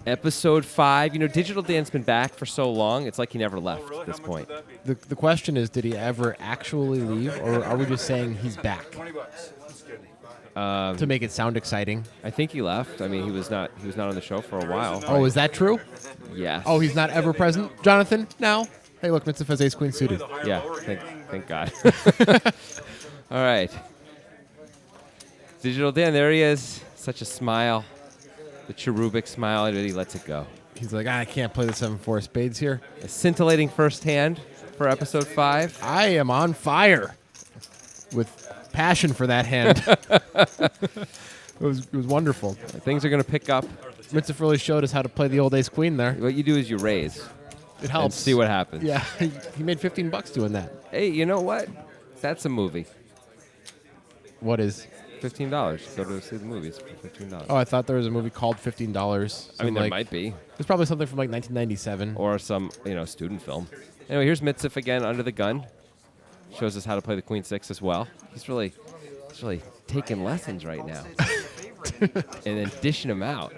Episode 5. You know, Digital Dan's been back for so long, it's like he never left at this point. The question is, did he ever actually leave, or are we just saying he's back to make it sound exciting? I think he left. I mean, he was not on the show for a while. Oh, is that true? Yes. Oh, he's not ever present? Jonathan, now? Hey, look, Mitziff has ace-queen suited. Yeah, thank God. All right. Digital Dan, there he is. Such a smile. The cherubic smile, and he lets it go. He's like, I can't play the 7-4 spades here. A scintillating first hand for episode 5. I am on fire with passion for that hand. It was wonderful. Things are going to pick up. Mitziff really showed us how to play the old ace-queen there. What you do is you raise. It helps. And see what happens. Yeah, he made $15 doing that. Hey, you know what? That's a movie. What is? $15. Go to see the movies for $15. Oh, I thought there was a movie called $15. I mean, there might be. There's probably something from like 1997. Or some, student film. Anyway, here's Mitziff again under the gun. Shows us how to play the Queen 6 as well. He's really taking lessons right now. And then dishing them out.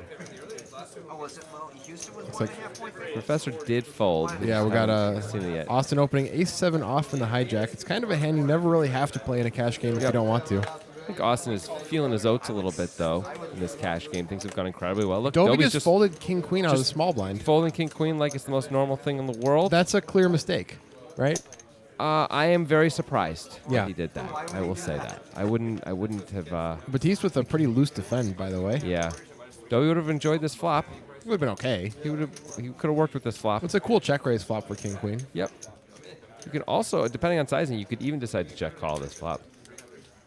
Looks like Professor did fold. Yeah, we got seen it yet. Austin opening ace-7 off in the hijack. It's kind of a hand you never really have to play in a cash game if you don't want to. I think Austin is feeling his oats a little bit, though, in this cash game. Things have gone incredibly well. Look, Dobie Dobie's just folded king-queen out of the small blind. Folding king-queen like it's the most normal thing in the world. That's a clear mistake, right? I am very surprised Yeah. he did that. I will say that. I wouldn't have... Batiste with a pretty loose defend, by the way. Yeah. Dobie would have enjoyed this flop. It would have been okay. He could have worked with this flop. It's a cool check raise flop for king-queen. Yep. You can also, depending on sizing, you could even decide to check call this flop.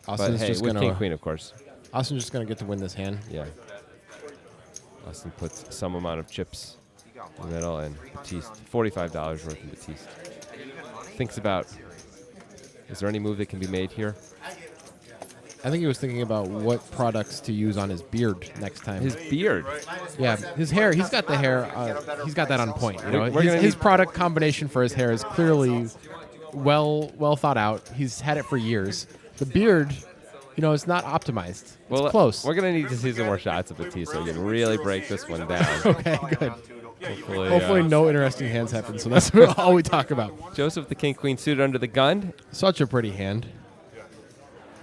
Austin's but hey, just with gonna king-queen, of course. Austin's just going to get to win this hand. Yeah. Austin puts some amount of chips in the middle, and Batiste, $45 worth in Batiste. Thinks about, is there any move that can be made here? I think he was thinking about what products to use on his beard next time. His beard? Yeah, his hair. He's got the hair. He's got that on point. You know, We're gonna his need- product combination for his hair is clearly well thought out. He's had it for years. The beard, it's not optimized. It's close. We're going to need to see some more shots of Batiste so we can really break this one down. Okay, good. Hopefully no interesting hands happen, so that's all we talk about. Joseph, the king-queen suited under the gun. Such a pretty hand.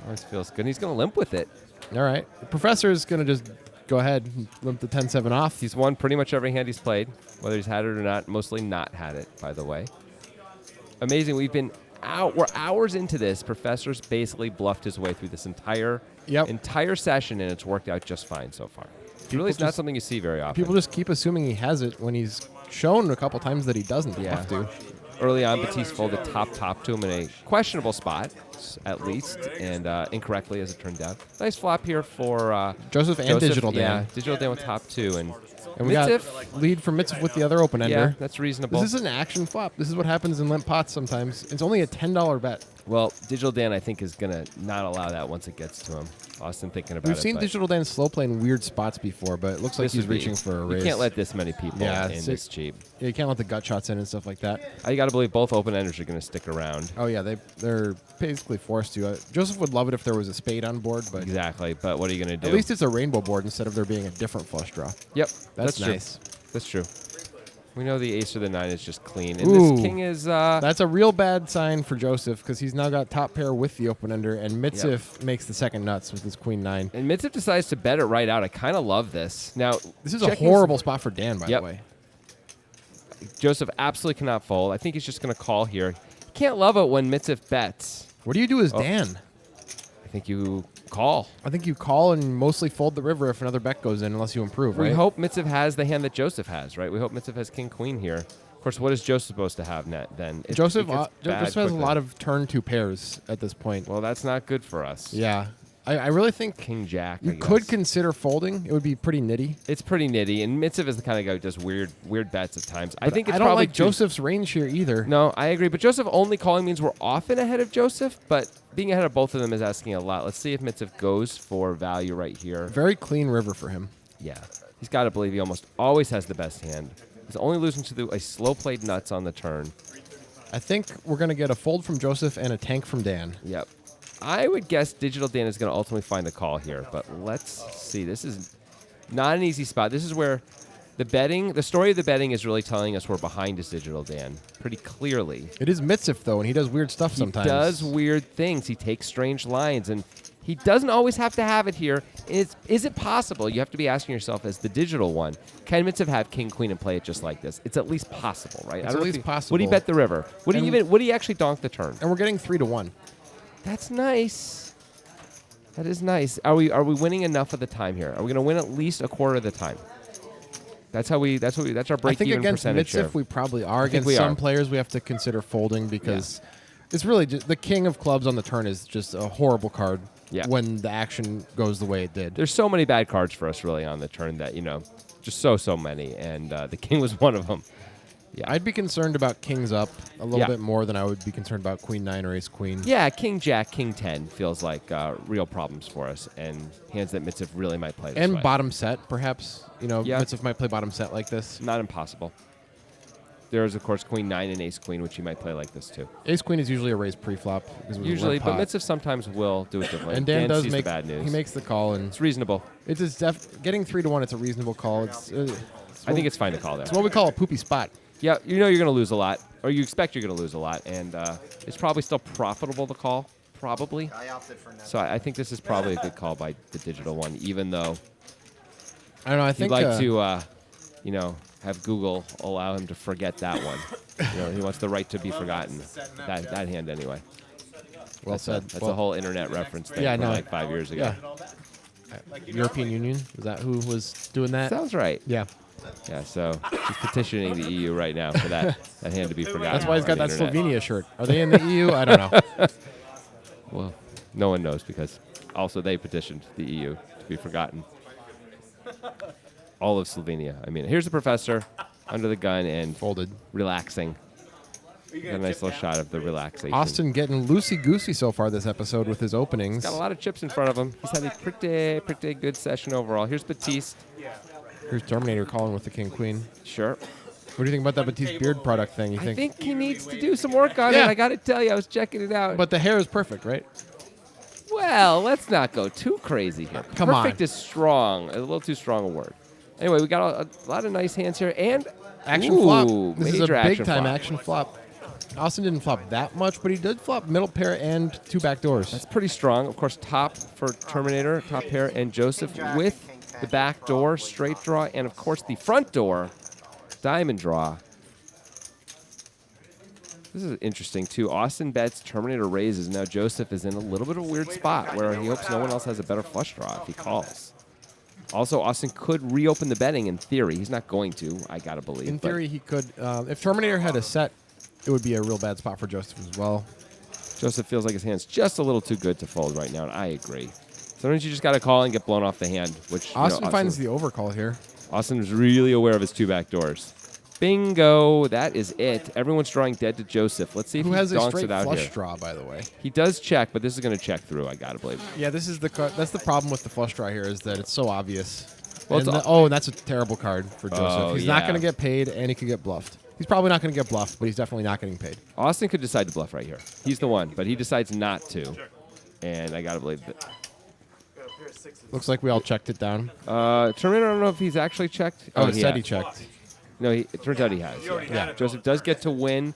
Always feels good. And he's going to limp with it. All right. The professor's going to just go ahead and limp the 10-7 off. He's won pretty much every hand he's played, whether he's had it or not. Mostly not had it, by the way. Amazing. We're hours into this. Professor's basically bluffed his way through this entire session, and it's worked out just fine so far. It's not something you see very often. People just keep assuming he has it when he's shown a couple times that he doesn't have to. Early on, Batiste folded top to him in a questionable spot, at least, and incorrectly, as it turned out. Nice flop here for Joseph and Digital Dan. Yeah, Digital Dan with top 2. And we got lead from Mitziff with the other open ender. Yeah, that's reasonable. This is an action flop. This is what happens in limp pots sometimes. It's only a $10 bet. Well, Digital Dan, I think, is going to not allow that once it gets to him. Austin thinking about it. We've seen Digital Dan slow play in weird spots before, but it looks like he's reaching for a raise. You can't let this many people in this cheap. Yeah, you can't let the gut shots in and stuff like that. You got to believe both open enders are going to stick around. Oh, yeah, they're basically forced to. Joseph would love it if there was a spade on board, but... Exactly, but what are you going to do? At least it's a rainbow board instead of there being a different flush draw. Yep. That's nice. True. That's true. We know the ace or the 9 is just clean. And this king is... That's a real bad sign for Joseph because he's now got top pair with the open ender, and Mitziff makes the second nuts with his queen 9. And Mitziff decides to bet it right out. I kind of love this. Now, this is a horrible spot for Dan, by the way. Joseph absolutely cannot fold. I think he's just going to call here. He can't love it when Mitziff bets. What do you do as Dan? I think you call. I think you call and mostly fold the river if another bet goes in, unless you improve, right? We hope Mitziff has the hand that Joseph has, right? We hope Mitziff has king-queen here. Of course, what is Joseph supposed to have then? Joseph has a lot of turn 2 pairs at this point. Well, that's not good for us. Yeah. I really think King-Jack, you could consider folding. It would be pretty nitty. It's pretty nitty, and Mitziff is the kind of guy who does weird bets at times. But I don't like Joseph's range here either. No, I agree. But Joseph only calling means we're often ahead of Joseph, but being ahead of both of them is asking a lot. Let's see if Mitziff goes for value right here. Very clean river for him. Yeah. He's got to believe he almost always has the best hand. He's only losing to a slow-played nuts on the turn. I think we're going to get a fold from Joseph and a tank from Dan. Yep. I would guess Digital Dan is going to ultimately find the call here, but let's see. This is Not an easy spot. This is where the story of the betting is really telling us we're behind his digital, Dan, pretty clearly. It is Mitsif, though, and he does weird stuff sometimes. He does weird things. He takes strange lines, and he doesn't always have to have it here. Is it possible? You have to be asking yourself as the digital one, can Mitsif have king, queen, and play it just like this? It's at least possible, right? It's at least possible. Would he bet the river? Would he actually donk the turn? And we're getting 3-1. That's nice. That is nice. Are we winning enough of the time here? Are we going to win at least a quarter of the time? That's our break-even percentage. I think against Mitsif here. we probably are. Against some players we have to consider folding because it's really just the king of clubs on the turn is just a horrible card when the action goes the way it did. There's so many bad cards for us really on the turn that, just so many, and the king was one of them. Yeah, I'd be concerned about kings up a little bit more than I would be concerned about queen 9 or ace queen. Yeah, king jack, king 10 feels like real problems for us, and hands that Mitsif really might play this and way. Bottom set, perhaps. Mitsif might play bottom set like this. Not impossible. There is, of course, queen 9 and ace queen, which he might play like this too. Ace queen is usually a raise pre-flop. Usually, but Mitsif sometimes will do it differently. And Dan does sees make the bad news. He makes the call, and it's reasonable. It is getting 3-1. It's a reasonable call. I think it's fine to call there. It's what we call a poopy spot. Yeah, you're going to lose a lot, or you expect you're going to lose a lot, and it's probably still profitable to call, probably. I opted for no. So I think this is probably a good call by the digital one, even though I don't know. I think he'd like to, have Google allow him to forget that one. He wants the right to be forgotten. That hand anyway. Well said. That's a whole internet reference thing from like 5 years ago. Yeah. European Union, is that who was doing that? Sounds right. Yeah. Yeah, so he's petitioning the EU right now for that hand to be forgotten. That's why he's got on that the internet. Slovenia shirt. Are they in the EU? I don't know. Well, no one knows because also they petitioned the EU to be forgotten. All of Slovenia. I mean, here's the professor under the gun and folded, relaxing. Got a nice little shot of the relaxation. Austin getting loosey-goosey so far this episode with his openings. He's got a lot of chips in front of him. He's had a pretty good session overall. Here's Batiste. Here's Terminator calling with the king-queen. Sure. What do you think about that Batiste beard product thing? I think he needs to do some work on it. I got to tell you, I was checking it out. But the hair is perfect, right? Well, let's not go too crazy here. Come on. Perfect is strong. A little too strong a word. Anyway, we got a lot of nice hands here. And action flop. This is a major big-time action flop. Austin didn't flop that much, but he did flop middle pair and 2 back doors. That's pretty strong. Of course, top for Terminator, top pair, and Joseph with the back door, straight draw, and of course the front door, diamond draw. This is interesting, too. Austin bets, Terminator raises. Now Joseph is in a little bit of a weird spot where he hopes no one else has a better flush draw if he calls. Also, Austin could reopen the betting in theory. He's not going to, I got to believe. In theory, he could. If Terminator had a set, it would be a real bad spot for Joseph as well. Joseph feels like his hand's just a little too good to fold right now, and I agree. Sometimes you just got to call and get blown off the hand, which Austin finds the overcall here. Austin's really aware of his 2 back doors. Bingo, that is it. Everyone's drawing dead to Joseph. Let's see if Who he has a donks straight it out flush here. draw, by the way. He does check, but this is going to check through, I got to believe. Yeah, this is that's the problem with the flush draw here is that it's so obvious. Well, and that's a terrible card for Joseph. Oh, He's not going to get paid, and he could get bluffed. He's probably not going to get bluffed, but he's definitely not getting paid. Austin could decide to bluff right here. He's the one, but he decides not to, and I got to believe that. Looks like we all checked it down. Terminator, I don't know if he's actually checked. Oh, it said he checked. No, it turns out he has. Yeah. Joseph does get to win,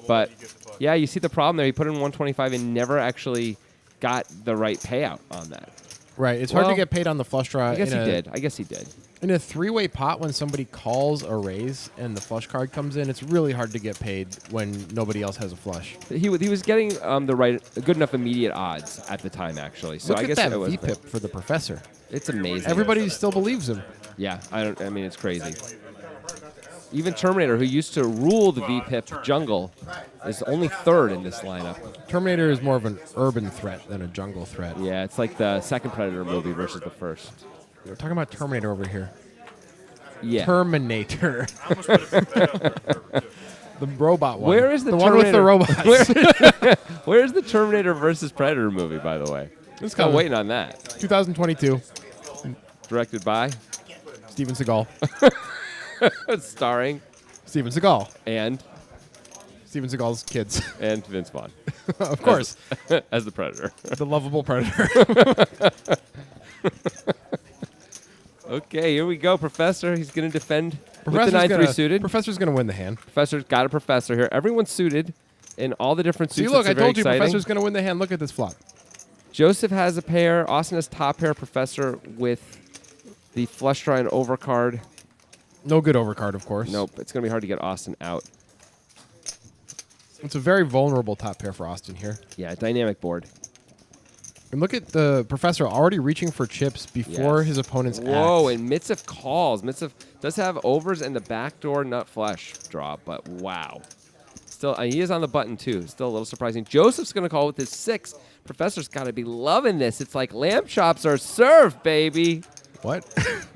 but yeah, you see the problem there. He put in 125 and never actually got the right payout on that. Right. It's hard to get paid on the flush draw. I guess he did. In a 3-way pot, when somebody calls a raise and the flush card comes in, it's really hard to get paid when nobody else has a flush. He was getting good enough immediate odds at the time, actually. So Look I guess at that it was VPIP for the professor. It's amazing. Everybody still believes him. Yeah, I mean, it's crazy. Even Terminator, who used to rule the VPIP jungle, is only 3rd in this lineup. Terminator is more of an urban threat than a jungle threat. Yeah, it's like the second Predator movie versus the first. We're talking about Terminator over here. Yeah. Terminator. The robot one. Where is the one with the robots? Where's the Terminator versus Predator movie, by the way? It's I'm waiting on that. 2022. Directed by? Steven Seagal. Starring? Steven Seagal. And? Steven Seagal's kids. And Vince Vaughn. Of course. As the Predator. The lovable Predator. Okay, here we go, Professor. He's going to defend with the 9-3 suited. Professor's going to win the hand. Professor's got a Professor here. Everyone's suited in all the different suits. See, look, I told you exciting. Professor's going to win the hand. Look at this flop. Joseph has a pair. Austin has top pair. Professor with the flush draw and overcard. No good overcard, of course. Nope. It's going to be hard to get Austin out. It's a very vulnerable top pair for Austin here. Yeah, dynamic board. And look at the Professor already reaching for chips before his opponent's Whoa, act. and Mitsif calls. Mitsif does have overs and the backdoor nut flush draw, but wow. Still, he is on the button, too. Still a little surprising. Joseph's going to call with his 6. Professor's got to be loving this. It's like lamb chops are served, baby. What?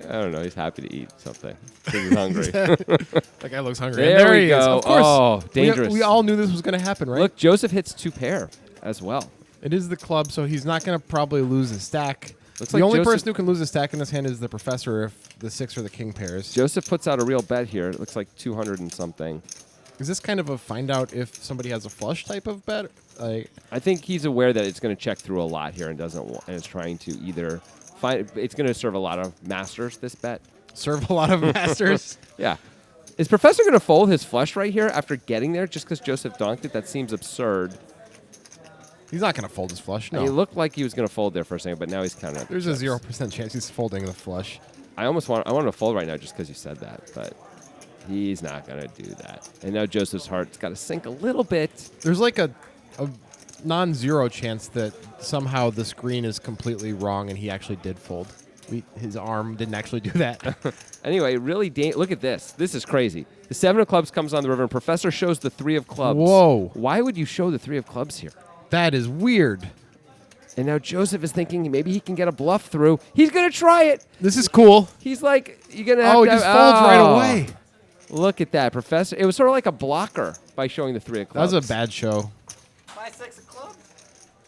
I don't know. He's happy to eat something. He's hungry. That guy looks hungry. There we he go. is. Of course. Oh, dangerous. We all knew this was going to happen, right? Look, Joseph hits 2 pair as well. It is the club, so he's not going to probably lose a stack. Looks the like only Joseph person who can lose a stack in this hand is the Professor if the 6 or the king pairs. Joseph puts out a real bet here. It looks like 200 and something. Is this kind of a find out if somebody has a flush type of bet? I think he's aware that it's going to check through a lot here and and is trying to either find. It's going to serve a lot of masters. This bet serve a lot of masters. Yeah, is Professor going to fold his flush right here after getting there just because Joseph donked it? That seems absurd. He's not going to fold his flush. No, he looked like he was going to fold there for a second, but now he's kind of. There's a 0% chance he's folding the flush. I want him to fold right now just because you said that, but. He's not going to do that. And now Joseph's heart's got to sink a little bit. There's like a non-zero chance that somehow the screen is completely wrong and he actually did fold. His arm didn't actually do that. Anyway, really, look at this. This is crazy. The 7 of clubs comes on the river, and Professor shows the 3 of clubs. Whoa. Why would you show the 3 of clubs here? That is weird. And now Joseph is thinking maybe he can get a bluff through. He's going to try it. This is cool. He's like, you're going to have to... Oh, he just folds right away. Look at that, Professor. It was sort of like a blocker by showing the 3 of clubs. That was a bad show. 5-6 of clubs.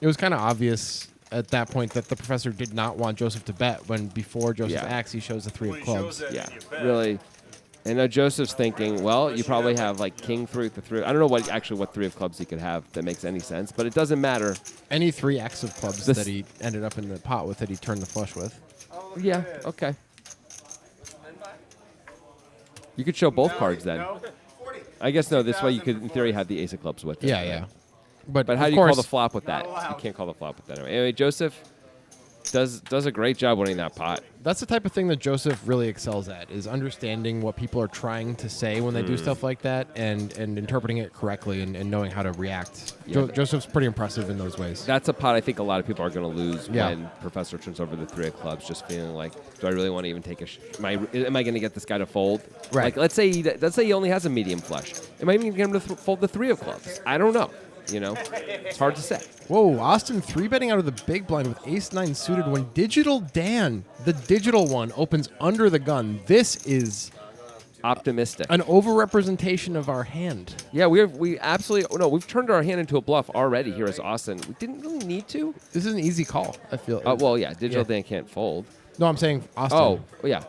It was kind of obvious at that point that the Professor did not want Joseph to bet when before Joseph acts, he shows the 3 of clubs. Yeah, really. And now Joseph's thinking, well, you probably have like king 3 with the 3. I don't know what 3 of clubs he could have that makes any sense, but it doesn't matter. Any 3 X of clubs that he ended up in the pot with that he turned the flush with. Yeah, okay. You could show both cards then. I guess no. This way you could, in theory, have the 8 of clubs with it. Yeah, yeah. But how do you call the flop with that? You can't call the flop with that anyway. Joseph does a great job winning that pot. That's the type of thing that Joseph really excels at, is understanding what people are trying to say when they do stuff like that and interpreting it correctly and knowing how to react. Yeah. Joseph's pretty impressive in those ways. That's a pot I think a lot of people are going to lose when Professor turns over the 3 of clubs, just feeling like, do I really want to even take am I going to get this guy to fold? Right. Like, let's say he only has a medium flush. Am I even going to get him to fold the 3 of clubs? I don't know. It's hard to say. Whoa, Austin 3-betting out of the big blind with ace-9 suited when Digital Dan, the digital one, opens under the gun. This is optimistic. An overrepresentation of our hand. Yeah, we've turned our hand into a bluff already here as Austin. We didn't really need to. This is an easy call, I feel. Digital Dan can't fold. No, I'm saying Austin. Oh, yeah.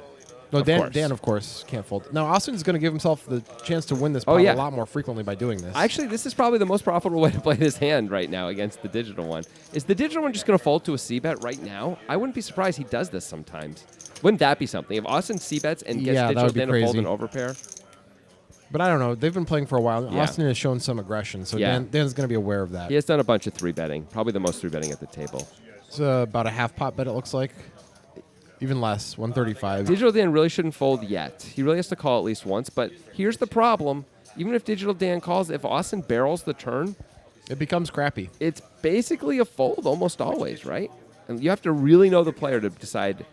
No, Dan, of course, can't fold. Now, Austin's going to give himself the chance to win this pot a lot more frequently by doing this. Actually, this is probably the most profitable way to play this hand right now against the digital one. Is the digital one just going to fold to a C-bet right now? I wouldn't be surprised he does this sometimes. Wouldn't that be something? If Austin C-bets and gets digital Dan to fold an overpair? But I don't know. They've been playing for a while. Yeah. Austin has shown some aggression, so Dan's going to be aware of that. He has done a bunch of 3-betting, probably the most 3-betting at the table. It's about a half pot bet, it looks like. Even less, 135. Digital Dan really shouldn't fold yet. He really has to call at least once. But here's the problem. Even if Digital Dan calls, if Austin barrels the turn, it becomes crappy. It's basically a fold almost always, right? And you have to really know the player to decide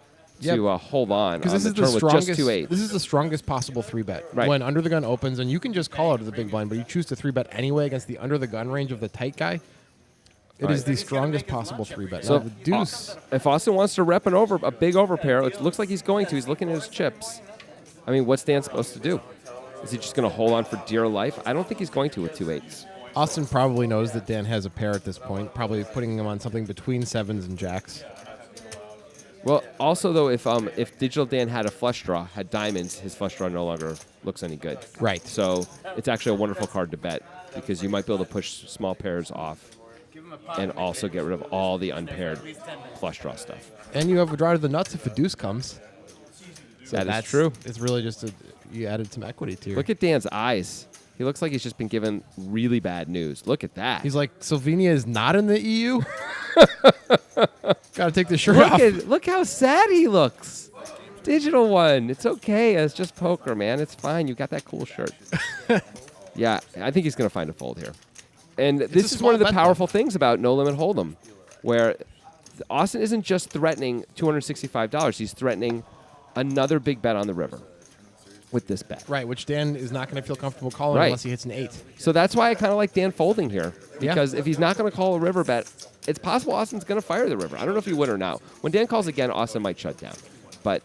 to hold on this the turn with just 2 8s. This is the strongest possible 3-bet. Right. When under the gun opens, and you can just call out of the big blind, but you choose to 3-bet anyway against the under the gun range of the tight guy. It is the strongest possible 3-bet. So the deuce. If Austin wants to rep a big overpair, it looks like he's going to. He's looking at his chips. I mean, what's Dan supposed to do? Is he just going to hold on for dear life? I don't think he's going to with 2 8s. Austin probably knows that Dan has a pair at this point, probably putting him on something between 7s and jacks. Well, also, though, if Digital Dan had a flush draw, had diamonds, his flush draw no longer looks any good. Right. So it's actually a wonderful card to bet because you might be able to push small pairs off and also get rid of all the unpaired flush draw stuff. And you have a draw to the nuts if a deuce comes. So That is that's true. It's really just you added some equity to your. Look at Dan's eyes. He looks like he's just been given really bad news. Look at that. He's like, Slovenia is not in the EU. Got to take the shirt off. Look how sad he looks. Digital one. It's okay. It's just poker, man. It's fine. You got that cool shirt. Yeah, I think he's going to find a fold here. And this a is one of the small bet, powerful things about No Limit Hold'em, where Austin isn't just threatening $265. He's threatening another big bet on the river with this bet. Right, which Dan is not going to feel comfortable calling Right. unless he hits an 8. So that's why I kind of like Dan folding here. Yeah. Because if he's not going to call a river bet, it's possible Austin's going to fire the river. I don't know if he would or not. When Dan calls again, Austin might shut down. But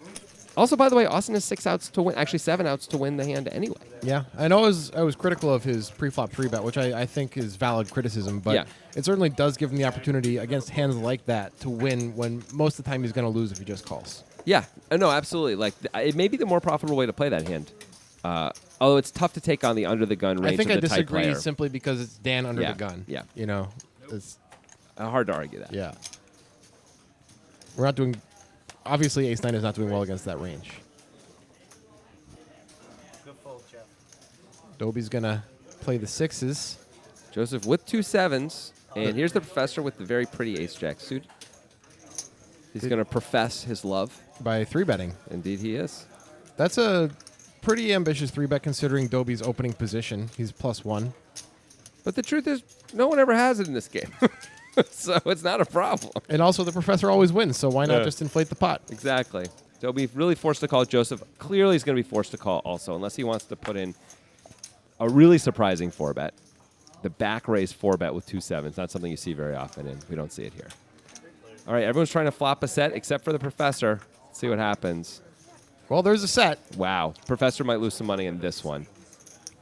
also, by the way, Austin has 6 outs to win, actually 7 outs to win the hand anyway. Yeah, I know I was critical of his pre-flop 3-bet, which I think is valid criticism, but Yeah. it certainly does give him the opportunity against hands like that to win when most of the time he's going to lose if he just calls. Yeah, no, absolutely. Like it may be the more profitable way to play that hand. Although it's tough to take on the under the gun range I think of I the tight disagree player. simply because it's Dan under Yeah, the gun. yeah. You know, it's, Hard to argue that. yeah. We're not doing, obviously Ace-9 is not doing well against that range. Good fold, Jeff. Dobie's going to play the 6s. Joseph with 2 7s, and here's the professor with the very pretty ace-jack suit. He's going to profess his love. By 3-betting. Indeed, he is. That's a pretty ambitious 3-bet considering Dobie's opening position. He's +1. But the truth is, no one ever has it in this game. So it's not a problem. And also the professor always wins, so why not just inflate the pot? Exactly. They'll be really forced to call. Joseph clearly is going to be forced to call also, unless he wants to put in a really surprising 4-bet. The back raise 4-bet with 2 7s. Not something you see very often, and we don't see it here. All right, everyone's trying to flop a set except for the professor. Let's see what happens. Well, there's a set. Wow. Professor might lose some money in this one.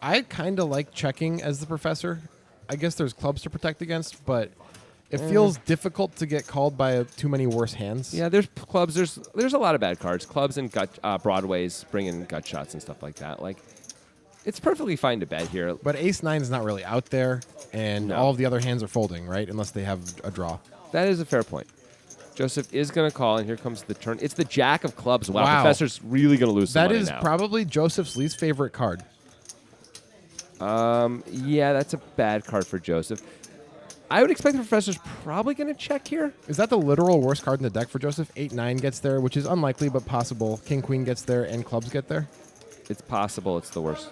I kind of like checking as the professor. I guess there's clubs to protect against, but it feels difficult to get called by too many worse hands. Yeah, there's clubs. There's a lot of bad cards. Clubs and Broadways bring in gut shots and stuff like that. Like, it's perfectly fine to bet here. But Ace-9 is not really out there, and No. all of the other hands are folding, right? Unless they have a draw. That is a fair point. Joseph is going to call, and here comes the turn. It's the jack of clubs. Wow. Wow. Professor's really going to lose some That money is now. probably Joseph's least favorite card. Yeah, that's a bad card for Joseph. I would expect the Professor's probably going to check here. Is that the literal worst card in the deck for Joseph? 8-9 gets there, which is unlikely but possible. King-Queen gets there, and clubs get there. It's possible it's the worst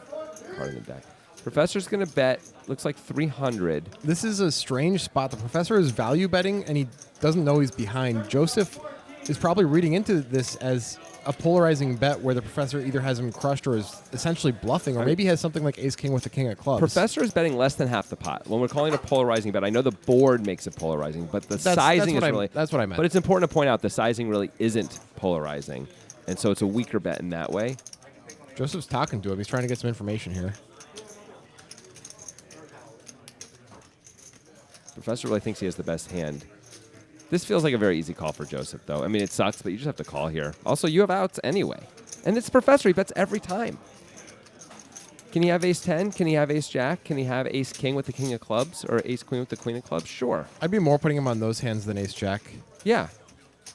card in the deck. Professor's going to bet, looks like 300. This is a strange spot. The professor is value betting, and he doesn't know he's behind. Joseph is probably reading into this as a polarizing bet where the professor either has him crushed or is essentially bluffing, or maybe has something like ace-king with the king of clubs. Professor is betting less than half the pot. When we're calling it a polarizing bet, I know the board makes it polarizing, but the sizing is really... That's what I meant. But it's important to point out the sizing really isn't polarizing, and so it's a weaker bet in that way. Joseph's talking to him. He's trying to get some information here. Professor really thinks he has the best hand. This feels like a very easy call for Joseph, though. I mean, it sucks, but you just have to call here. Also, you have outs anyway. And it's Professor. He bets every time. Can he have ace-10? Can he have ace-jack? Can he have ace-king with the king of clubs? Or ace-queen with the queen of clubs? Sure. I'd be more putting him on those hands than ace-jack. Yeah.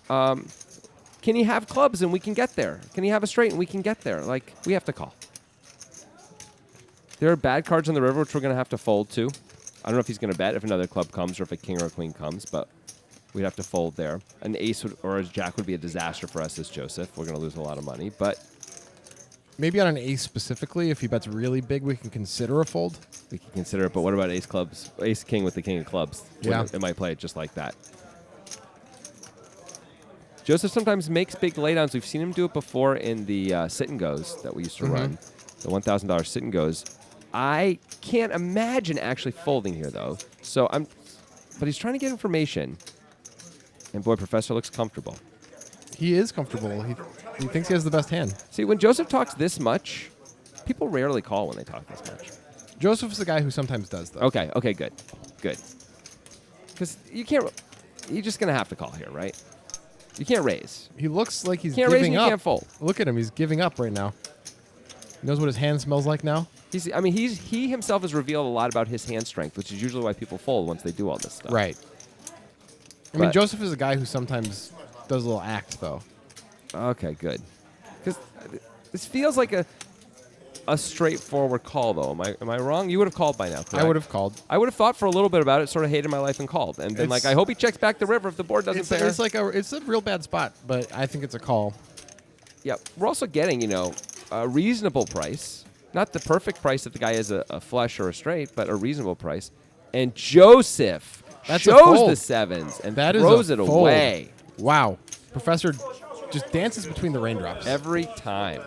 Can he have clubs and we can get there? Can he have a straight and we can get there? Like, we have to call. There are bad cards on the river which we're going to have to fold to. I don't know if he's going to bet if another club comes or if a king or a queen comes, but we'd have to fold there. An ace or a jack would be a disaster for us as Joseph. We're going to lose a lot of money, but... Maybe on an ace specifically, if he bets really big, we can consider a fold. We can consider it, but what about ace clubs? Ace king with the king of clubs. Yeah. It might play it just like that. Joseph sometimes makes big laydowns. We've seen him do it before in the sit and goes that we used to run, the $1,000 sit and goes. I can't imagine actually folding here though. But he's trying to get information, and boy, Professor looks comfortable. He is comfortable. He thinks he has the best hand. See, when Joseph talks this much, people rarely call when they talk this much. Joseph's the guy who sometimes does, though. Okay, good. Because you're just going to have to call here, right? You can't raise. He looks like he's Can't raise giving and you up. can't fold. Look at him. He's giving up right now. He knows what his hand smells like now. He himself has revealed a lot about his hand strength, which is usually why people fold once they do all this stuff. Right. I mean, But- Joseph is a guy who sometimes does a little act, though. Okay, good. Because this feels like a straightforward call, though. Am I wrong? You would have called by now, correct? I would have called. I would have thought for a little bit about it, sort of hated my life and called. And then, I hope he checks back the river if the board doesn't pair. It's a real bad spot, but I think it's a call. Yeah, we're also getting, a reasonable price. Not the perfect price if the guy has a flush or a straight, but a reasonable price. And Joseph shows the sevens and throws it away. Wow. Professor just dances between the raindrops. Every time.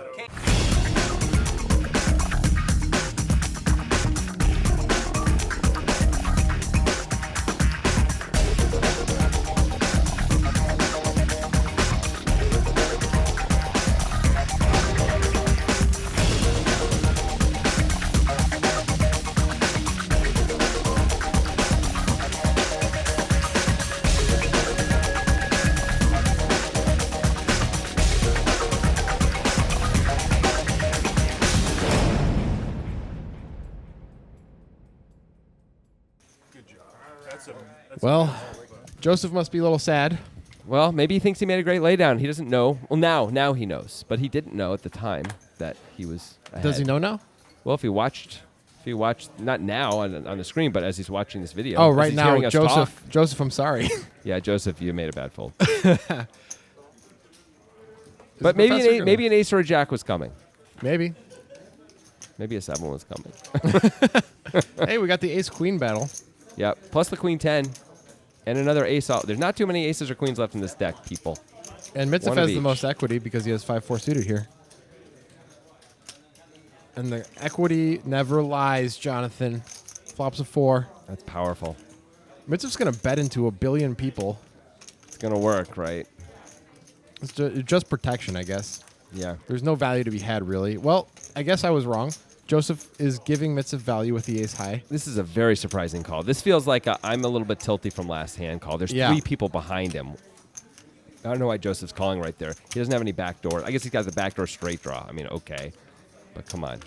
Well, Joseph must be a little sad. Well, maybe he thinks he made a great laydown. He doesn't know. Well, now he knows, but he didn't know at the time that he was ahead. Does he know now? Well, if he watched not now on the screen, but as he's watching this video. Oh, right now, Joseph. Joseph, I'm sorry. Yeah, Joseph, you made a bad fold. But maybe an ace or a jack was coming. Maybe. Maybe a 7 was coming. Hey, we got the ace-queen battle. Yep. Plus the queen 10 and another ace. There's not too many aces or queens left in this deck, people. And Mitsif has the most equity because he has 5-4 suited here. And the equity never lies, Jonathan. Flops a 4. That's powerful. Mitsif's going to bet into 1 billion people. It's going to work, right? It's just protection, I guess. Yeah. There's no value to be had, really. Well, I guess I was wrong. Joseph is giving Mitsif value with the ace high. This is a very surprising call. This feels like I'm a little bit tilty from last hand call. There's 3 people behind him. I don't know why Joseph's calling right there. He doesn't have any backdoor. I guess he's got the backdoor straight draw. I mean, okay. But come on.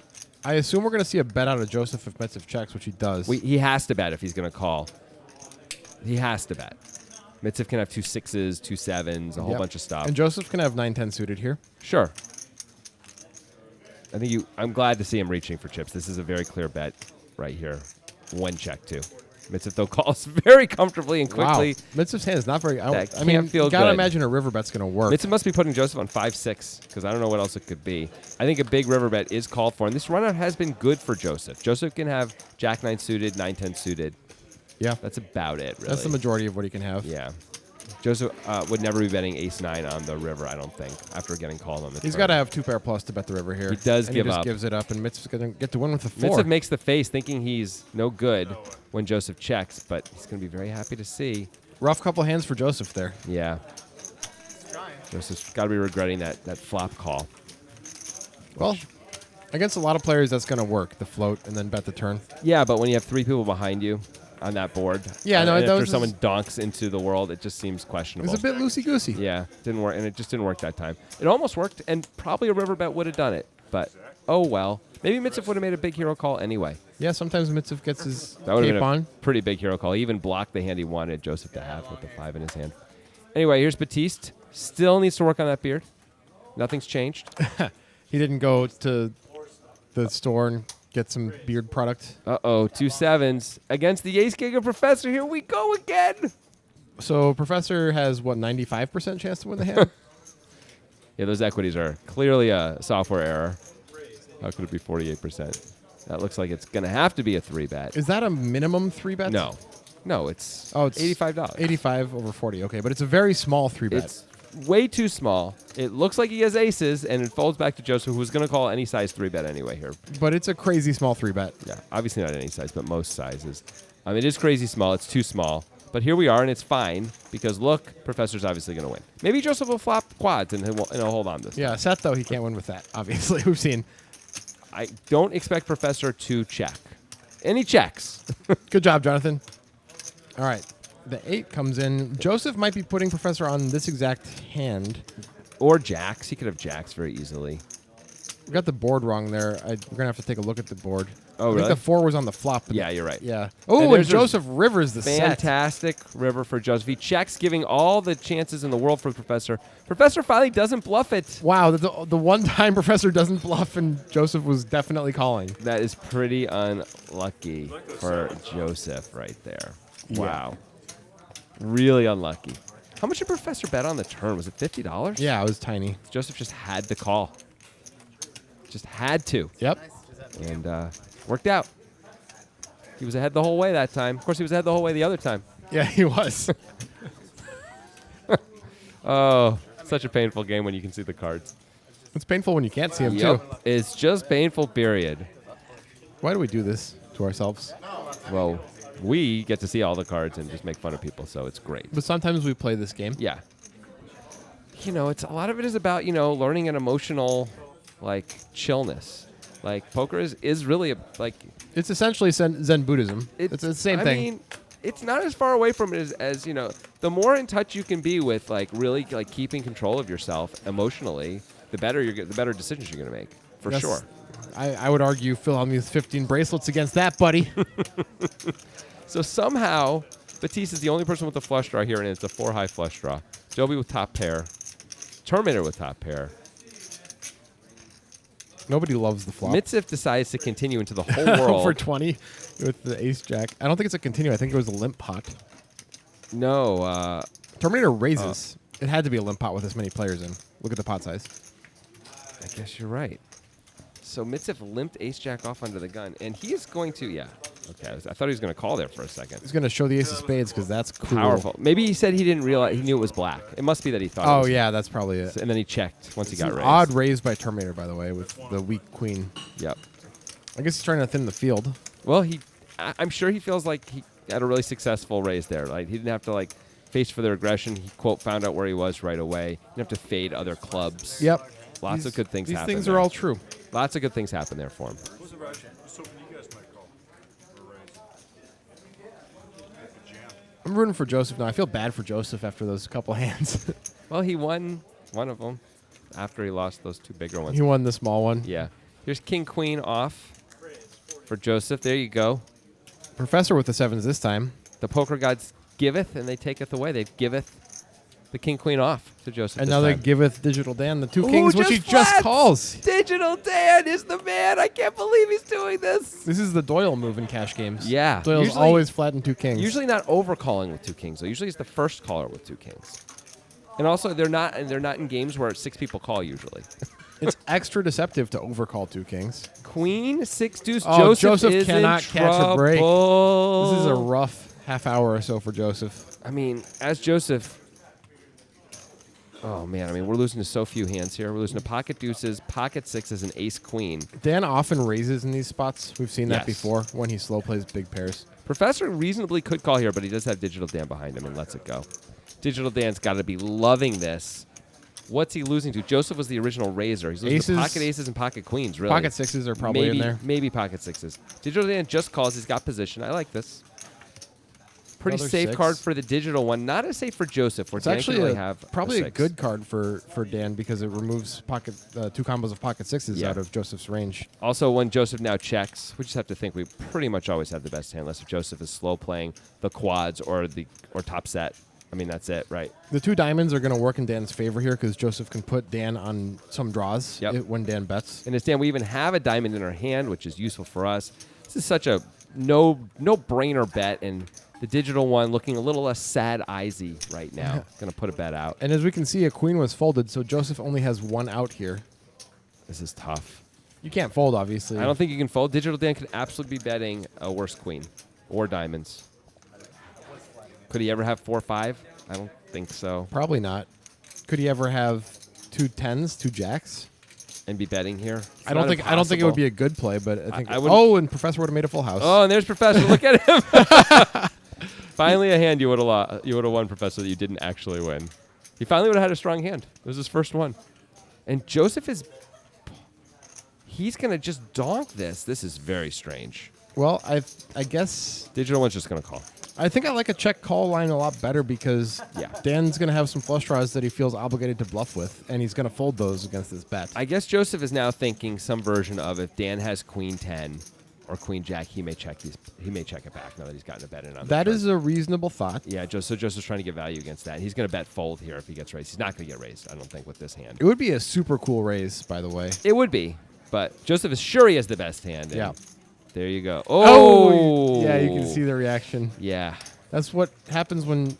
I assume we're going to see a bet out of Joseph if Mitsif checks, which he does. He has to bet if he's going to call. He has to bet. Mitsif can have 2 6s, 2 7s, a whole bunch of stuff. And Joseph can have 9-10 suited here. Sure. I'm glad to see him reaching for chips. This is a very clear bet right here. 1 check, too. Mitsif, though, calls very comfortably and quickly. Wow. Mitsif's hand is not very... I mean, you got to imagine a river bet's going to work. Mitsif must be putting Joseph on 5-6 because I don't know what else it could be. I think a big river bet is called for, and this runout has been good for Joseph. Joseph can have Jack 9 suited, 9-10 suited. Yeah. That's about it, really. That's the majority of what he can have. Yeah. Joseph would never be betting ace 9 on the river, I don't think, after getting called on the turn. He's got to have 2 pair plus to bet the river here. He does and give he just up. Gives it up, and Mitsif's going to get to win with a 4. Mitsif makes the face thinking he's no good when Joseph checks, but he's going to be very happy to see. Rough couple hands for Joseph there. Yeah. Joseph's got to be regretting that flop call. Well, against a lot of players, that's going to work, the float, and then bet the turn. Yeah, but when you have 3 people behind you on that board, after someone donks into the world, it just seems questionable. It's a bit loosey-goosey. Yeah, didn't work, and it just didn't work that time. It almost worked, and probably a river bet would have done it, but oh well. Maybe Mitsif would have made a big hero call anyway. Yeah, sometimes Mitsif gets his that would have cape been a on. Pretty big hero call. He even blocked the hand he wanted Joseph to have with the 5 in his hand. Anyway, here's Batiste. Still needs to work on that beard. Nothing's changed. He didn't go to the store and get some beard product. 2 7s against the ace king of Professor. Here we go again. So Professor has, 95% chance to win the hand? Yeah, those equities are clearly a software error. How could it be 48%? That looks like it's going to have to be a 3-bet. Is that a minimum 3-bet? No, it's $85. 85 over 40. Okay, but it's a very small 3-bet. It's way too small. It looks like he has aces, and it folds back to Joseph, who's going to call any size 3-bet anyway here. But it's a crazy small 3-bet. Yeah, obviously not any size, but most sizes. It is crazy small. It's too small. But here we are, and it's fine, because look, Professor's obviously going to win. Maybe Joseph will flop quads, and he'll hold on this time. Seth, though, he can't win with that, obviously. We've seen. I don't expect Professor to check. And he checks. Good job, Jonathan. All right. The 8 comes in. Joseph might be putting Professor on this exact hand. Or jacks. He could have jacks very easily. We got the board wrong there. We're going to have to take a look at the board. Oh, I really? think the 4 was on the flop. Yeah, you're right. Yeah. Oh, and there's a Joseph rivers the set. Fantastic river for Joseph. He checks, giving all the chances in the world for the Professor. Professor finally doesn't bluff it. Wow, the one time Professor doesn't bluff and Joseph was definitely calling. That is pretty unlucky for Joseph right there. Wow. Really unlucky. How much did Professor bet on the turn? Was it $50? Yeah, it was tiny. Joseph just had to call. Just had to. Yep. And worked out. He was ahead the whole way that time. Of course, he was ahead the whole way the other time. Yeah, he was. Oh, such a painful game when you can see the cards. It's painful when you can't see him, too. It's just painful, period. Why do we do this to ourselves? Well, we get to see all the cards and just make fun of people, so it's great. But sometimes we play this game. Yeah. It's a lot of it is about, learning an emotional, chillness. Poker is really It's essentially Zen Buddhism. It's the same thing. I mean, it's not as far away from it as the more in touch you can be with really keeping control of yourself emotionally, the better decisions you're going to make, for Yes. sure. I would argue Phil Hellmuth 15 bracelets against that, buddy. So somehow, Batiste is the only person with a flush draw here, and it's a 4-high flush draw. Joby with top pair. Terminator with top pair. Nobody loves the flop. Mitsif decides to continue into the whole world. For 20 with the ace jack. I don't think it's a continue. I think it was a limp pot. No. Terminator raises. It had to be a limp pot with this many players in. Look at the pot size. I guess you're right. So Mitsif limped ace jack off under the gun, and he is going to, Okay, I thought he was going to call there for a second. He's going to show the ace of spades because that's cool. Powerful. Maybe he said he didn't realize, he knew it was black. It must be that he thought it Oh, was yeah, that's probably it. And then he checked once he got An raised. odd raise by Terminator, by the way, with the weak queen. Yep. I guess he's trying to thin the field. Well, I'm sure he feels like he had a really successful raise there. He didn't have to, face for their aggression. He, quote, found out where he was right away. He didn't have to fade other clubs. Yep. Lots of good things happen. These things there. are all true. Lots of good things happen there for him. I'm rooting for Joseph now. I feel bad for Joseph after those couple hands. Well, he won one of them after he lost those 2 bigger ones. He won the small one. Yeah. Here's King Queen off for Joseph. There you go. Professor with the 7s this time. The poker gods giveth and they taketh away. They giveth the King Queen off to Joseph. And this now they time. giveth Digital Dan the 2 kings, which he just flats! calls. Digital Dan is the man. I can't believe he's doing this. This is the Doyle move in cash games. Yeah. Doyle's Usually- always flattened 2 kings. Usually not overcalling with 2 kings though. Usually it's the first caller with 2 kings. And also they're not in games where 6 people call usually. It's extra deceptive to overcall 2 kings. Queen 6 deuce. Oh, Joseph is cannot in catch a break. trouble. This is a rough half hour or so for Joseph. I mean, as Joseph. Oh man, we're losing to so few hands here. We're losing to pocket deuces, pocket 6s, and ace queen. Dan often raises in these spots. We've seen that Yes. before when he slow plays big pairs. Professor reasonably could call here, but he does have Digital Dan behind him and lets it go. Digital Dan's got to be loving this. What's he losing to? Joseph was the original raiser. He's losing Aces. to pocket aces and pocket queens, really. Pocket 6s are probably maybe, in there. Maybe pocket 6s. Digital Dan just calls. He's got position. I like this. Pretty Another safe 6. card for the digital one. Not as safe for Joseph, where It's Dan actually can only have probably a 6. good card for Dan because it removes pocket 2 combos of pocket 6s Yeah. out of Joseph's range. Also, when Joseph now checks, we just have to think we pretty much always have the best hand, unless if Joseph is slow playing the quads or top set. I mean, that's it, right? The 2 diamonds are going to work in Dan's favor here because Joseph can put Dan on some draws when Dan bets. And as Dan, we even have a diamond in our hand, which is useful for us. This is such a no-brainer bet, and the digital one looking a little less sad-eyesy right now. Going to put a bet out. And as we can see, a queen was folded, so Joseph only has 1 out here. This is tough. You can't fold, obviously. I don't think you can fold. Digital Dan could absolutely be betting a worse queen or diamonds. Could he ever have 4-5? I don't think so. Probably not. Could he ever have 2 10s, 2 jacks? And be betting here? It's I don't not think it would impossible. be a good play, but I think. I wouldn't- and Professor would have made a full house. Oh, and there's Professor. Look at him. Finally, a hand you would have won, Professor, that you didn't actually win. He finally would have had a strong hand. It was his first one. And Joseph he's going to just donk this. This is very strange. Well, I guess Digital one's just going to call. I think I like a check call line a lot better because Dan's going to have some flush draws that he feels obligated to bluff with, and he's going to fold those against this bet. I guess Joseph is now thinking some version of if Dan has queen 10, or queen jack, he may check it back now that he's gotten a bet in on That is a reasonable thought. Yeah, so Joseph's trying to get value against that. He's going to bet fold here if he gets raised. He's not going to get raised, I don't think, with this hand. It would be a super cool raise, by the way. It would be, but Joseph is sure he has the best hand. Yeah. There you go. Oh! Yeah, you can see the reaction. Yeah. That's what happens when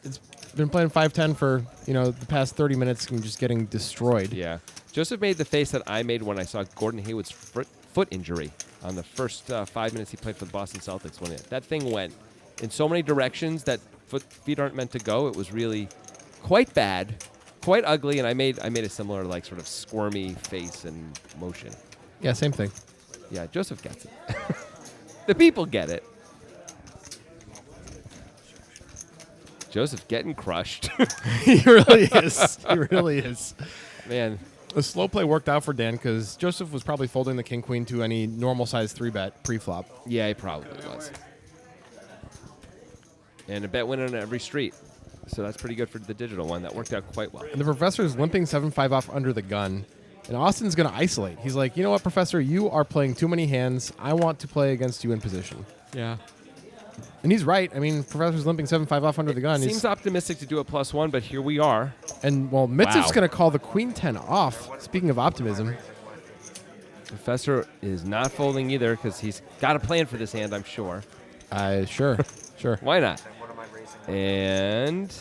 it's been playing 5-10 for, the past 30 minutes and just getting destroyed. Yeah. Joseph made the face that I made when I saw Gordon Hayward's foot injury on the first 5 minutes he played for the Boston Celtics. When that thing went in so many directions that feet aren't meant to go, it was really quite bad, quite ugly, and I made a similar sort of squirmy face and motion. Yeah, same thing. Yeah, Joseph gets it. The people get it. Joseph getting crushed. He really is. He really is. Man. The slow play worked out for Dan because Joseph was probably folding the king queen to any normal size 3-bet pre-flop. Yeah, he probably was. And a bet win on every street. So that's pretty good for the digital one. That worked out quite well. And the professor's limping 7-5 off under the gun. And Austin's going to isolate. He's like, you know what, Professor? You are playing too many hands. I want to play against you in position. Yeah. And he's right. I mean, Professor's limping 7-5 off under the gun. Seems optimistic to do a +1, but here we are. And, Mitsev's going to call the queen 10 off. Speaking of optimism. Professor is not folding either because he's got a plan for this hand, I'm sure. Sure. Why not? And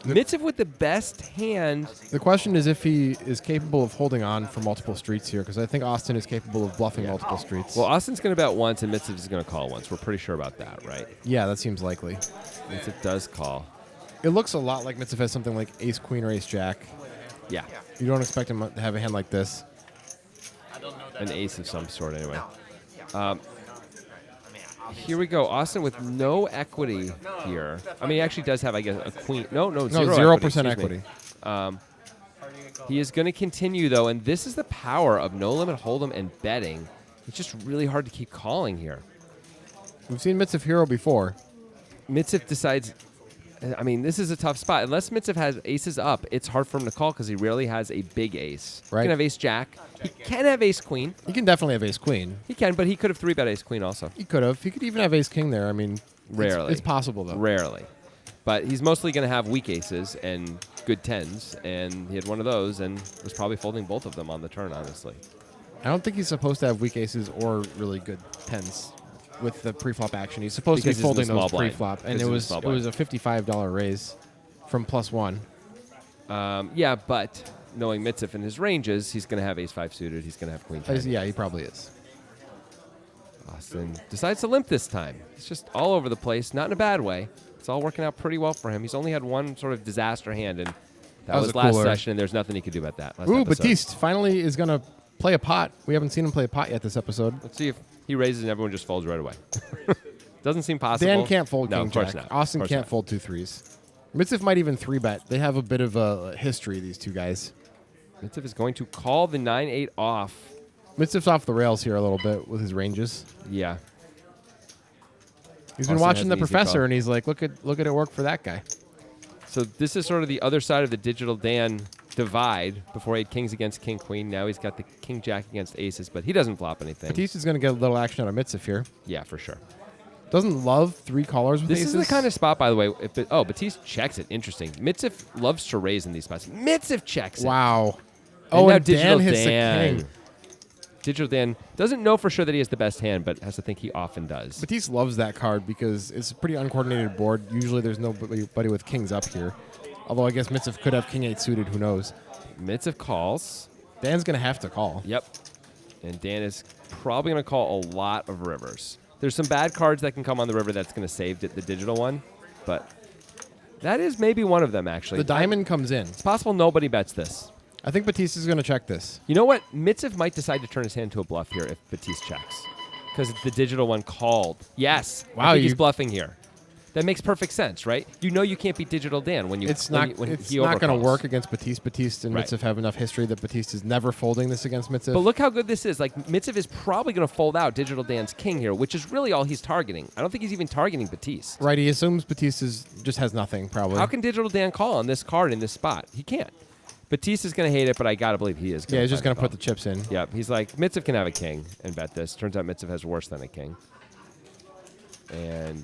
Mitsev with the best hand. The question is if he is capable of holding on for multiple streets here, because I think Austin is capable of bluffing multiple streets. Well, Austin's going to bet once, and Mitsev is going to call once. We're pretty sure about that, right? Yeah, that seems likely. Mitsev does call. It looks a lot like Mitsev has something like ace, queen, or ace, jack. Yeah. You don't expect him to have a hand like this. An ace of some sort, anyway. Here we go. Austin with no equity here. I mean, he actually does have, I guess, a queen. No, 0% equity. He is going to continue, though, and this is the power of no limit hold'em and betting. It's just really hard to keep calling here. We've seen Mitsev hero before. Mitsev decides, I mean, this is a tough spot. Unless Mitsev has aces up, it's hard for him to call because he rarely has a big ace. Right. He can have ace jack. He can have ace queen. He can definitely have ace queen. He can, but he could have 3-bet ace queen also. He could have. He could even have ace king there. I mean, rarely. It's possible, though. Rarely. But he's mostly going to have weak aces and good tens, and he had one of those and was probably folding both of them on the turn, honestly. I don't think he's supposed to have weak aces or really good tens with the pre-flop action. He's supposed to be folding those pre-flop, and it was a $55 raise from +1. Yeah, but knowing Mitsev and his ranges, he's going to have ace-5 suited. He's going to have queen 10. Yeah, he probably is. Austin decides to limp this time. It's just all over the place, not in a bad way. It's all working out pretty well for him. He's only had one sort of disaster hand, and that was last session, and there's nothing he could do about that. Ooh, Batiste finally is going to play a pot. We haven't seen him play a pot yet this episode. Let's see if he raises and everyone just folds right away. Doesn't seem possible. Dan can't fold king of course jack. not. Austin can't fold 2 3s. Mitsev might even 3-bet. They have a bit of a history, these two guys. Mitsev is going to call the 9-8 off. Mitsev's off the rails here a little bit with his ranges. Yeah. He's been watching the professor, and he's like, look at it work for that guy. So this is sort of the other side of the digital Dan divide. Before he had kings against king queen. Now he's got the king jack against aces, but he doesn't flop anything. Batista's going to get a little action out of Mitsev here. Yeah, for sure. Doesn't love 3 callers with this aces. This is the kind of spot, by the way. Batiste checks it. Interesting. Mitsev loves to raise in these spots. Mitsev checks it. Wow. And Dan hits the king. Digital Dan doesn't know for sure that he has the best hand, but has to think he often does. Batiste loves that card because it's a pretty uncoordinated board. Usually there's nobody with kings up here. Although I guess Mitsev could have king 8 suited. Who knows? Mitsev calls. Dan's going to have to call. Yep. And Dan is probably going to call a lot of rivers. There's some bad cards that can come on the river that's going to save the digital one, but that is maybe one of them, actually. The diamond comes in. It's possible nobody bets this. I think Batiste is going to check this. You know what? Mitsev might decide to turn his hand to a bluff here if Batiste checks, because the digital one called. Yes. Wow. I think he's bluffing here. That makes perfect sense, right? You know you can't beat digital Dan when you. It's not going to work against Batiste. Batiste and Mitsev have enough history that Batiste is never folding this against Mitsev. But look how good this is. Like, Mitsev is probably going to fold out digital Dan's king here, which is really all he's targeting. I don't think he's even targeting Batiste. Right. He assumes Batiste just has nothing, probably. How can digital Dan call on this card in this spot? He can't. Batista's going to hate it, but I got to believe he is. Yeah, he's just going to put the chips in. Yep. He's like, Mitsev can have a king and bet this. Turns out Mitsev has worse than a king. And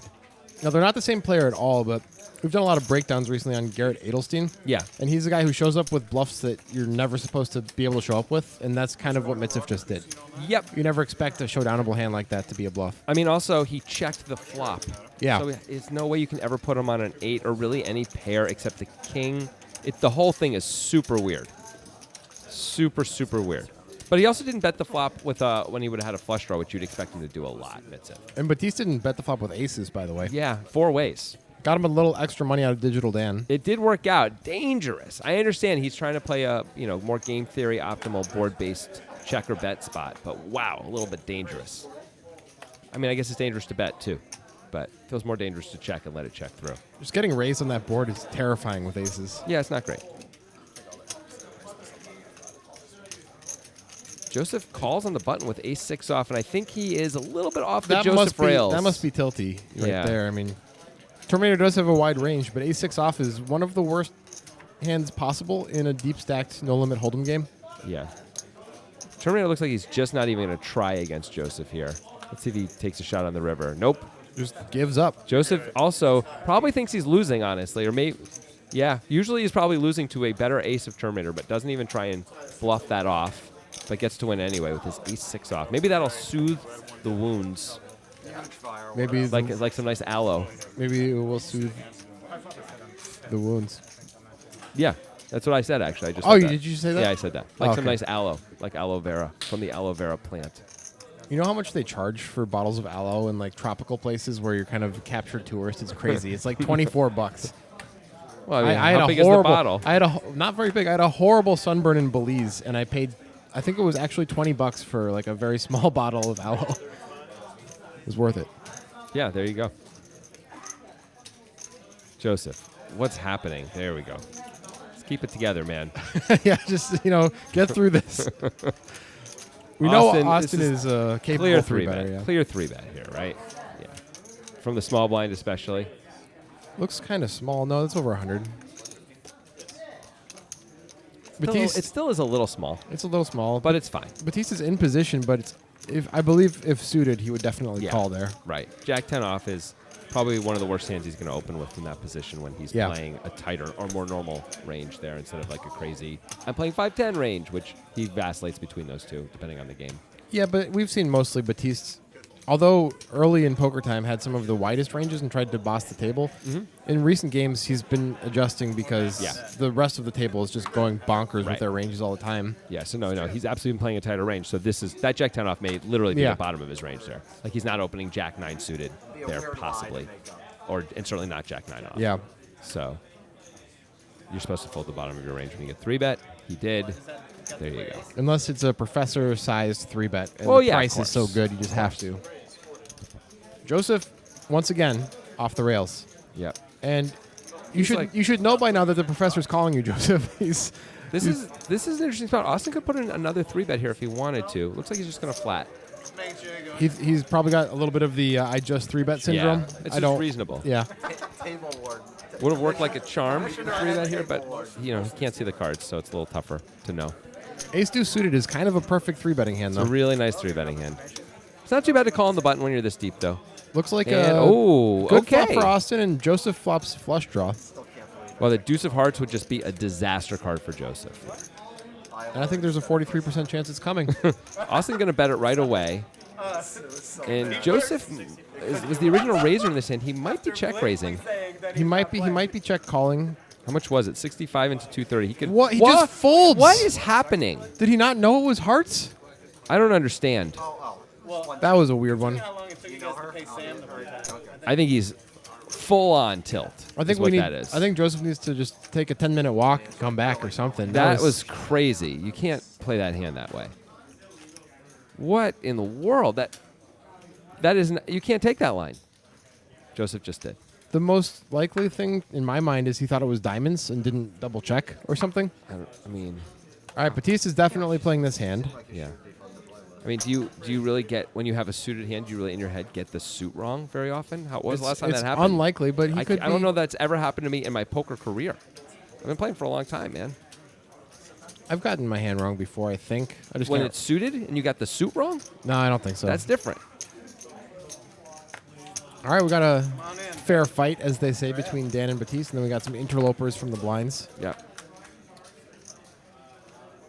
Now, they're not the same player at all, but we've done a lot of breakdowns recently on Garrett Adelstein. yeah. And he's the guy who shows up with bluffs that you're never supposed to be able to show up with, and that's kind of what Mitsev just did. Yep. You never expect a showdownable hand like that to be a bluff. I mean, also, he checked the flop. Yeah. So there's no way you can ever put him on an 8 or really any pair except the king. The whole thing is super weird. Super, super weird. But he also didn't bet the flop with when he would have had a flush draw, which you'd expect him to do a lot, Mitsev. And Batista didn't bet the flop with aces, by the way. Yeah, 4 ways. Got him a little extra money out of Digital Dan. It did work out. Dangerous. I understand he's trying to play a more game theory optimal board-based checker bet spot, but wow, a little bit dangerous. I mean, I guess it's dangerous to bet too, but it feels more dangerous to check and let it check through. Just getting raised on that board is terrifying with aces. Yeah, it's not great. Joseph calls on the button with ace-6 off, and I think he is a little bit off the Joseph rails. That must be tilty right Yeah. there. I mean, Terminator does have a wide range, but ace-6 off is one of the worst hands possible in a deep-stacked no-limit hold'em game. Yeah. Terminator looks like he's just not even going to try against Joseph here. Let's see if he takes a shot on the river. Nope. Just gives up. Joseph also probably thinks he's losing, honestly, or maybe, yeah. Usually he's probably losing to a better ace of Terminator, but doesn't even try and bluff that off, but gets to win anyway with his ace-6 off. Maybe that'll soothe the wounds, Maybe like some nice aloe. maybe it will soothe the wounds. Yeah, that's what I said, actually. I just Oh, said that. did you say that? Yeah, I said that. Like some okay. nice aloe, like aloe vera, from the aloe vera plant. You know how much they charge for bottles of aloe in like tropical places where you're kind of a captured tourist? It's crazy. It's like $24. Well, I mean, I had how a big horrible, is the bottle? I had not very big. I had a horrible sunburn in Belize, and I paid. I think it was actually $20 for like a very small bottle of aloe. It was worth it. Yeah, there you go. Joseph, what's happening? There we go. Let's keep it together, man. Yeah, just get through this. We know Austin, Austin this is capable Clear of 3 bet. three-better, yeah. Clear 3 bet here, right? Yeah. From the small blind especially. Looks kind of small. No, that's over 100. It still is a little small, It's a little small, but it's fine. Batista's in position, but I believe if suited, he would definitely Yeah. call there. Right. Jack 10 off is probably one of the worst hands he's going to open with in that position when he's Yeah. playing a tighter or more normal range there instead of like a crazy, I'm playing 5-10 range, which he vacillates between those two depending on the game. Yeah, but we've seen mostly Batiste, although early in poker time had some of the widest ranges and tried to boss the table. In recent games, he's been adjusting because Yeah. the rest of the table is just going bonkers Right. with their ranges all the time. Yeah, so no, he's absolutely playing a tighter range. So that Jack 10 off may literally be Yeah. the bottom of his range there. Like he's not opening Jack 9 suited there possibly, and certainly not Jack 9 off. Yeah. So you're supposed to fold the bottom of your range when you get 3-bet. He did. There you go. Unless it's a professor-sized 3-bet, and Oh, the yeah, of price is so course. good, you just have to. Joseph, once again, off the rails. Yep. And He's like- you should know by now that the professor's calling you, Joseph. This is an interesting spot. Austin could put in another 3-bet here if he wanted to. Looks like he's just going to flat. He's probably got a little bit of the I just 3-bet syndrome. Yeah, it's I just don't. reasonable. Yeah. Table ward. Would have worked like a charm for 3-bet here, but he can't see the cards, so it's a little tougher to know. Ace-2 suited is kind of a perfect 3-betting hand, It's though. a really nice 3-betting hand. It's not too bad to call on the button when you're this deep, though. Looks like And, a good okay. flop for Austin, and Joseph flops flush draw. Well, the Deuce of Hearts would just be a disaster card for Joseph. And I think there's a 43% chance it's coming. Austin going to bet it right away. And Joseph was the original raiser in this hand. He might be check raising. he might be check calling. How much was it? 65 into 230. He could. What? He just folds. What is happening? Did he not know it was hearts? I don't understand. That was a weird one. How long it took you guys to pay Sam the first time? I think he's full on tilt. I think is what we need. that is. I think Joseph needs to just take a 10-minute walk, come back, or something. that was crazy. You can't play that hand that way. What in the world? That isn't. You can't take that line. Joseph just did. the most likely thing in my mind is he thought it was diamonds and didn't double check or something. I mean, All right, Batista's definitely playing this hand. yeah. I mean, do you really get, when you have a suited hand, do you really in your head get the suit wrong very often? How was the last time it's that happened? unlikely, but he could. I don't know that's ever happened to me in my poker career. I've been playing for a long time, man. I've gotten my hand wrong before, I think. I just When can't- it's suited and you got the suit wrong, No, I don't think so. that's different. All right, we got a Come on in. fair fight, as they say, between Dan and Batiste, and then we got some interlopers from the blinds. Yeah.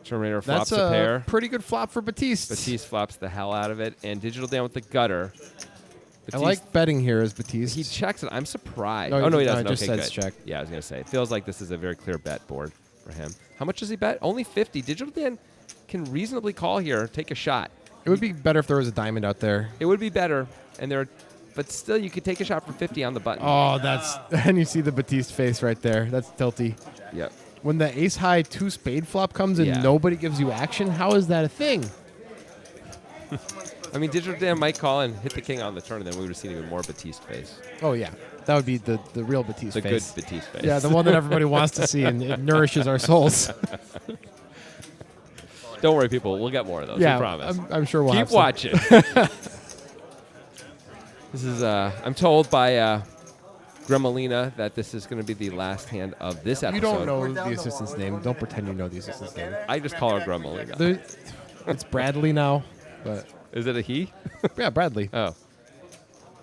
Terminator flops That's a pair. pretty good flop for Batiste. Batiste flops the hell out of it, and Digital Dan with the gutter. I Batiste, like betting here as Batiste. he checks it. I'm surprised. No, Oh no, he no, doesn't. it just Okay, says good. check. Yeah, I was gonna say. It feels like this is a very clear bet board for him. How much does he bet? Only 50. Digital Dan can reasonably call here, take a shot. It would be better if there was a diamond out there. It would be better, but still, you could take a shot for 50 on the button. Oh, that's and you see the Batiste face right there. That's tilty. Yep. When the ace high 2 spade flop comes and Yeah. nobody gives you action, how is that a thing? I mean, Digital Dan might call and hit the king on the turn, and then we would have seen even more Batiste face. Oh yeah, that would be the real Batiste The face. good Batiste face. Yeah, the one that everybody wants to see, and it nourishes our souls. Don't worry, people. We'll get more of those. Yeah, we promise. I'm sure we'll have Keep some. watching. This is, I'm told by Gremolina that this is going to be the last hand of this episode. You don't know We're down the the assistant's wire. name. Don't pretend you know the assistant's name. I just call her Gremolina. It's Bradley now, but Is it a he? yeah, Bradley. Oh.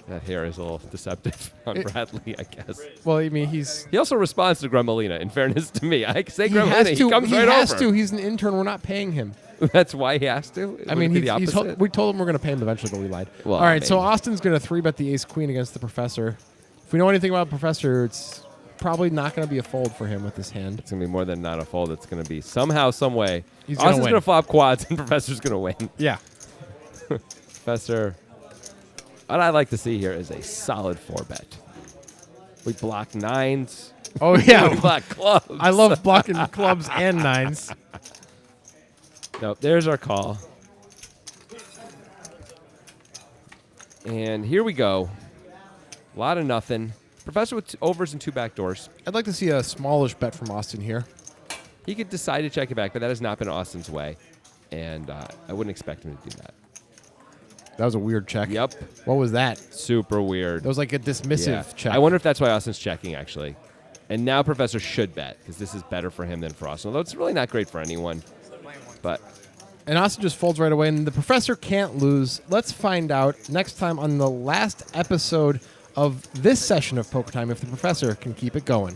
That hair is a little deceptive on It- Bradley, I guess. Well, I mean, he He also responds to Gremolina, in fairness to me. I say has Gremolina, to. he comes He right has over. to. He's an intern. We're not paying him. That's why he has to? I mean, Would it be the he's opposite? we told him we're going to pay him eventually, but we lied. Well, All right, so maybe. Austin's going to 3-bet the ace queen against the professor. If we know anything about professor, it's probably not going to be a fold for him with this hand. It's going to be more than not a fold. It's going to be somehow, some way. He's gonna Austin's win. going to flop quads, and Professor's going to win. Yeah. Professor, what I like to see here is a solid 4-bet. We block nines. Oh We yeah. block clubs. I love blocking clubs and nines. Nope, there's our call. And here we go. A lot of nothing. Professor with overs and 2 backdoors. I'd like to see a smallish bet from Austin here. He could decide to check it back, but that has not been Austin's way. And I wouldn't expect him to do that. That was a weird check. Yep. What was that? Super weird. That was like a dismissive Yeah. check. I wonder if that's why Austin's checking, actually. And now Professor should bet, because this is better for him than for Austin. Although it's really not great for anyone. But And Austin just folds right away, and the professor can't lose. Let's find out next time on the last episode of this session of Poker Time if the professor can keep it going.